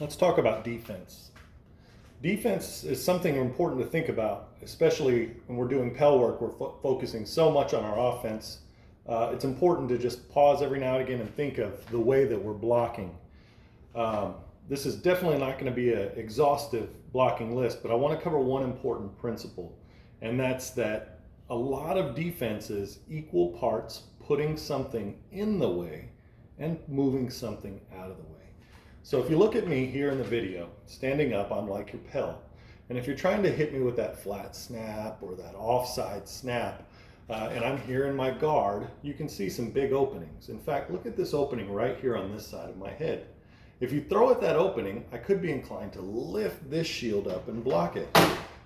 Let's talk about defense. Defense is something important to think about, especially when we're doing pell work. We're focusing so much on our offense. It's important to just pause every now and again and think of the way that we're blocking. This is definitely not going to be an exhaustive blocking list, but I want to cover one important principle, and that's that a lot of defense is equal parts putting something in the way and moving something out of the way. So if you look at me here in the video, standing up, I'm like your pell. And if you're trying to hit me with that flat snap or that offside snap, and I'm here in my guard, you can see some big openings. In fact, look at this opening right here on this side of my head. If you throw at that opening, I could be inclined to lift this shield up and block it.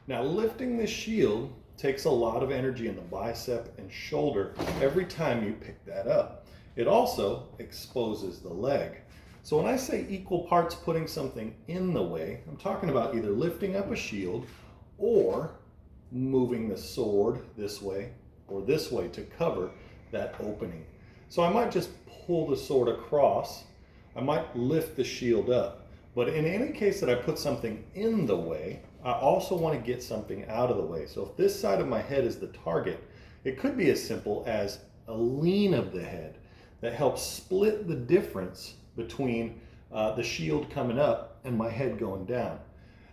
Now, lifting this shield takes a lot of energy in the bicep and shoulder every time you pick that up. It also exposes the leg. So when I say equal parts putting something in the way, I'm talking about either lifting up a shield or moving the sword this way or this way to cover that opening. So I might just pull the sword across, I might lift the shield up, but in any case that I put something in the way, I also want to get something out of the way. So if this side of my head is the target, it could be as simple as a lean of the head that helps split the difference between the shield coming up and my head going down.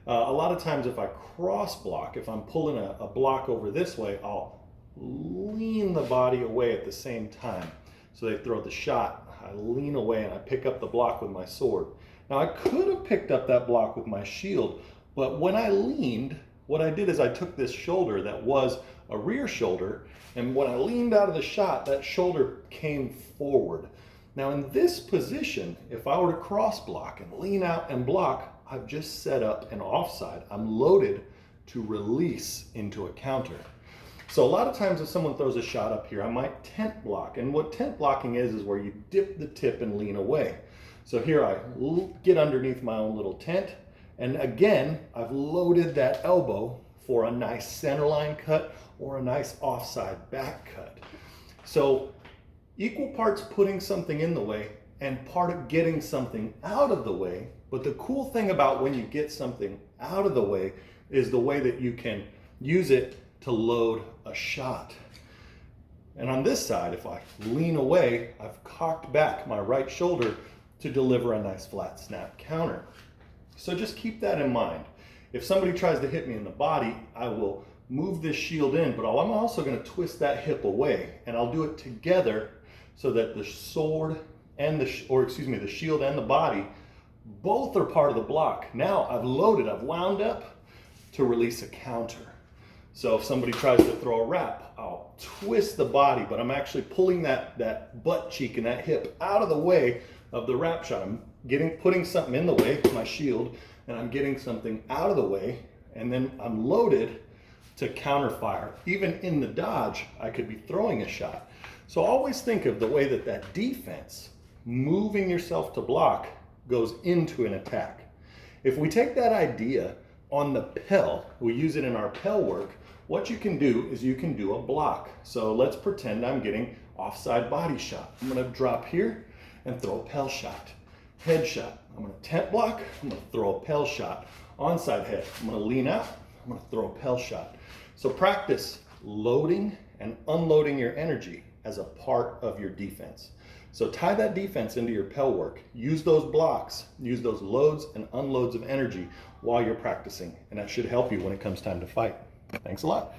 A lot of times if I cross block, if I'm pulling a block over this way, I'll lean the body away at the same time. So they throw the shot, I lean away and I pick up the block with my sword. Now I could have picked up that block with my shield, but when I leaned, what I did is I took this shoulder that was a rear shoulder, and when I leaned out of the shot, that shoulder came forward. Now in this position, if I were to cross block and lean out and block, I've just set up an offside. I'm loaded to release into a counter. So a lot of times if someone throws a shot up here, I might tent block. And what tent blocking is where you dip the tip and lean away. So here I get underneath my own little tent. And again, I've loaded that elbow for a nice centerline cut or a nice offside back cut. So equal parts putting something in the way and part of getting something out of the way. But the cool thing about when you get something out of the way is the way that you can use it to load a shot. And on this side, if I lean away, I've cocked back my right shoulder to deliver a nice flat snap counter. So just keep that in mind. If somebody tries to hit me in the body, I will move this shield in, but I'm also going to twist that hip away, and I'll do it together so that the sword and the shield and the body, both are part of the block. Now I've loaded, I've wound up to release a counter. So if somebody tries to throw a wrap, I'll twist the body, but I'm actually pulling that butt cheek and that hip out of the way of the wrap shot. I'm putting something in the way, my shield, and I'm getting something out of the way, and then I'm loaded to counter fire. Even in the dodge, I could be throwing a shot. So always think of the way that defense, moving yourself to block, goes into an attack. If we take that idea on the pell, we use it in our pell work, what you can do is you can do a block. So let's pretend I'm getting offside body shot. I'm gonna drop here and throw a pell shot. Head shot, I'm gonna tent block, I'm gonna throw a pell shot. Onside head, I'm gonna lean out, I'm gonna throw a pell shot. So practice loading and unloading your energy as a part of your defense. So tie that defense into your pell work. Use those blocks, use those loads and unloads of energy while you're practicing, and that should help you when it comes time to fight. Thanks a lot.